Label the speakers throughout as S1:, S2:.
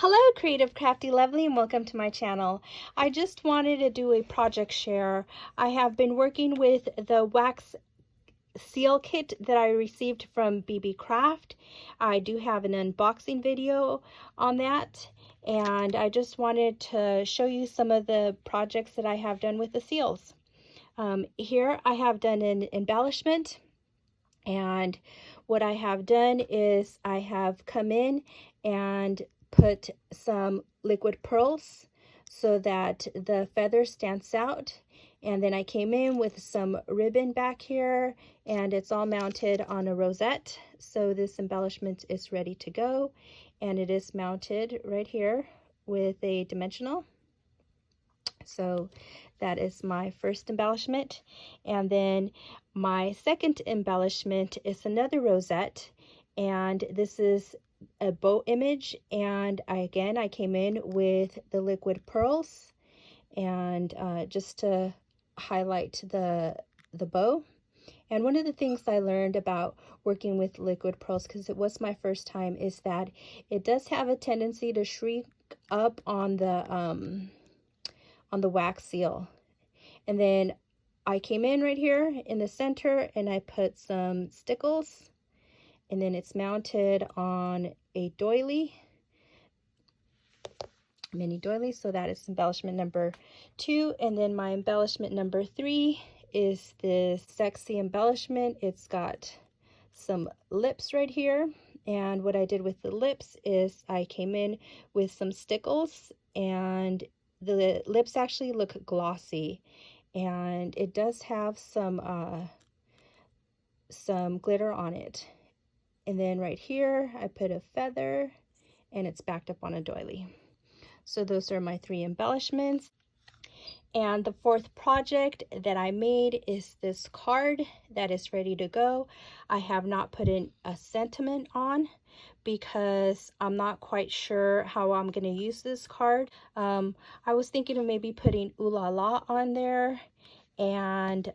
S1: Hello, Creative Crafty Lovely, and welcome to my channel. I just wanted to do a project share. I have been working with the wax seal kit that I received from BeeBeeCraft. I do have an unboxing video on that, and I just wanted to show you some of the projects that I have done with the seals. Here I have done an embellishment, and what I have done is I have come in and put some liquid pearls so that the feather stands out, and then I came in with some ribbon back here, and it's all mounted on a rosette. So this embellishment is ready to go, and it is mounted right here with a dimensional. So that is my first embellishment, and then my second embellishment is another rosette, and this is a bow image, and I came in with the liquid pearls, and just to highlight the bow. And one of the things I learned about working with liquid pearls, because it was my first time, is that it does have a tendency to shrink up on the wax seal. And then I came in right here in the center and I put some stickles, and then it's mounted on a doily, mini doily. So that is embellishment number 2. And then my embellishment number 3 is this sexy embellishment. It's got some lips right here, and what I did with the lips is I came in with some stickles, and the lips actually look glossy, and it does have some glitter on it. And then right here I put a feather, and it's backed up on a doily. So those are my 3 embellishments. And the 4th project that I made is this card that is ready to go. I have not put in a sentiment on because I'm not quite sure how I'm going to use this card. I was thinking of maybe putting ooh la la on there, and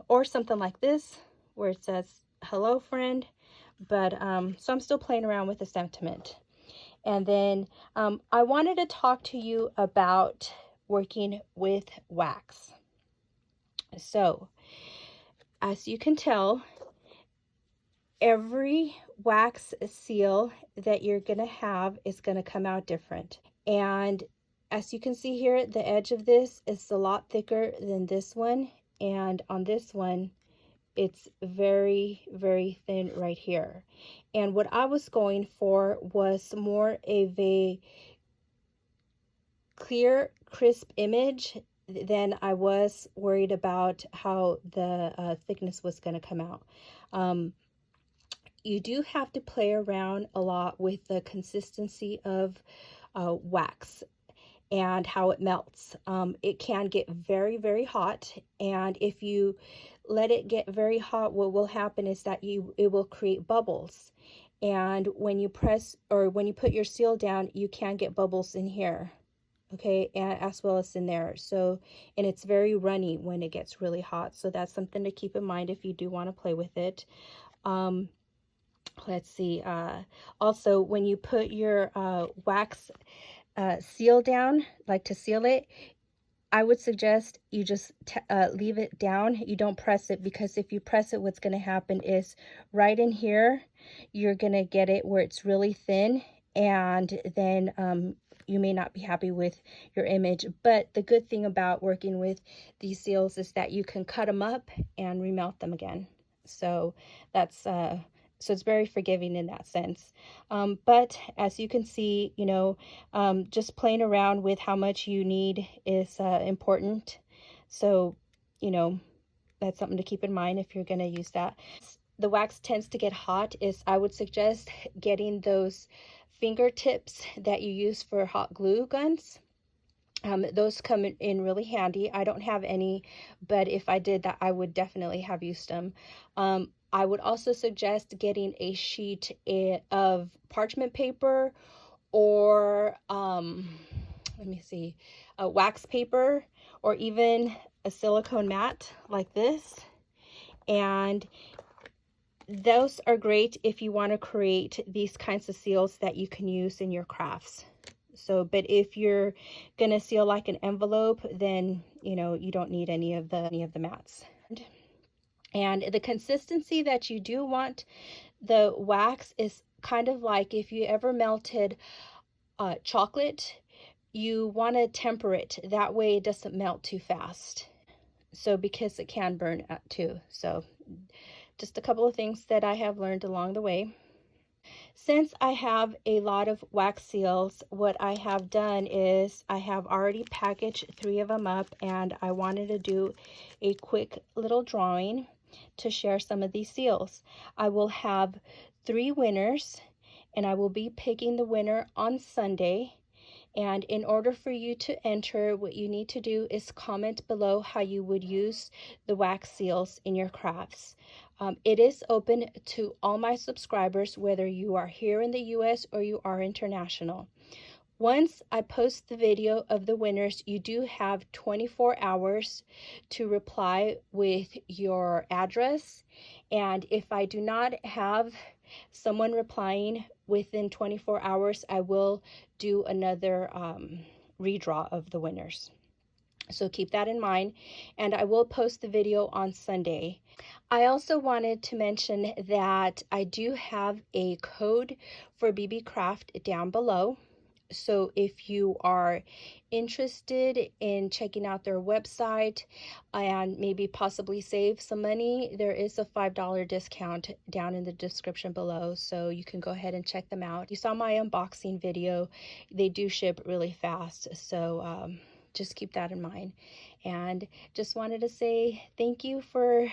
S1: or something like this where it says hello friend, but so I'm still playing around with the sentiment. And then I wanted to talk to you about working with wax. So as you can tell, every wax seal that you're going to have is going to come out different. And as you can see here, the edge of this is a lot thicker than this one, and on this one it's very, very thin right here. And what I was going for was more of a clear, crisp image than I was worried about how the thickness was going to come out. You do have to play around a lot with the consistency of wax and how it melts. It can get very, very hot, and if you let it get very hot, what will happen is that it will create bubbles. And when you press, or when you put your seal down, you can get bubbles in here, okay, and as well as in there. So, and it's very runny when it gets really hot, so that's something to keep in mind if you do want to play with it. Let's see, also when you put your wax seal down, like to seal it, I would suggest you just leave it down. You don't press it, because if you press it, what's going to happen is right in here, you're going to get it where it's really thin, and then you may not be happy with your image. But the good thing about working with these seals is that you can cut them up and remelt them again. So that's so it's very forgiving in that sense. But as you can see, you know, just playing around with how much you need is important. So, you know, that's something to keep in mind if you're going to use that. The wax tends to get hot. I would suggest getting those fingertips that you use for hot glue guns. Those come in really handy. I don't have any, but if I did that, I would definitely have used them. I would also suggest getting a sheet of parchment paper, or let me see, a wax paper, or even a silicone mat like this. And those are great if you want to create these kinds of seals that you can use in your crafts. So, but if you're gonna seal like an envelope, then you know you don't need any of the mats. And the consistency that you do want the wax is kind of like if you ever melted chocolate, you want to temper it. That way it doesn't melt too fast. So because it can burn too. So just a couple of things that I have learned along the way. Since I have a lot of wax seals, what I have done is I have already packaged 3 of them up, and I wanted to do a quick little drawing to share some of these seals. I will have 3 winners, and I will be picking the winner on Sunday. And in order for you to enter, what you need to do is comment below how you would use the wax seals in your crafts. It is open to all my subscribers, whether you are here in the US or you are international. Once I post the video of the winners, you do have 24 hours to reply with your address. And if I do not have someone replying within 24 hours, I will do another redraw of the winners. So keep that in mind, and I will post the video on Sunday. I also wanted to mention that I do have a code for BeeBeeCraft down below. So if you are interested in checking out their website and maybe possibly save some money, there is a $5 discount down in the description below, so you can go ahead and check them out. You saw my unboxing video. They do ship really fast, so just keep that in mind. And just wanted to say thank you for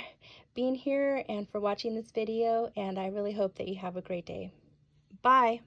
S1: being here and for watching this video, and I really hope that you have a great day. Bye.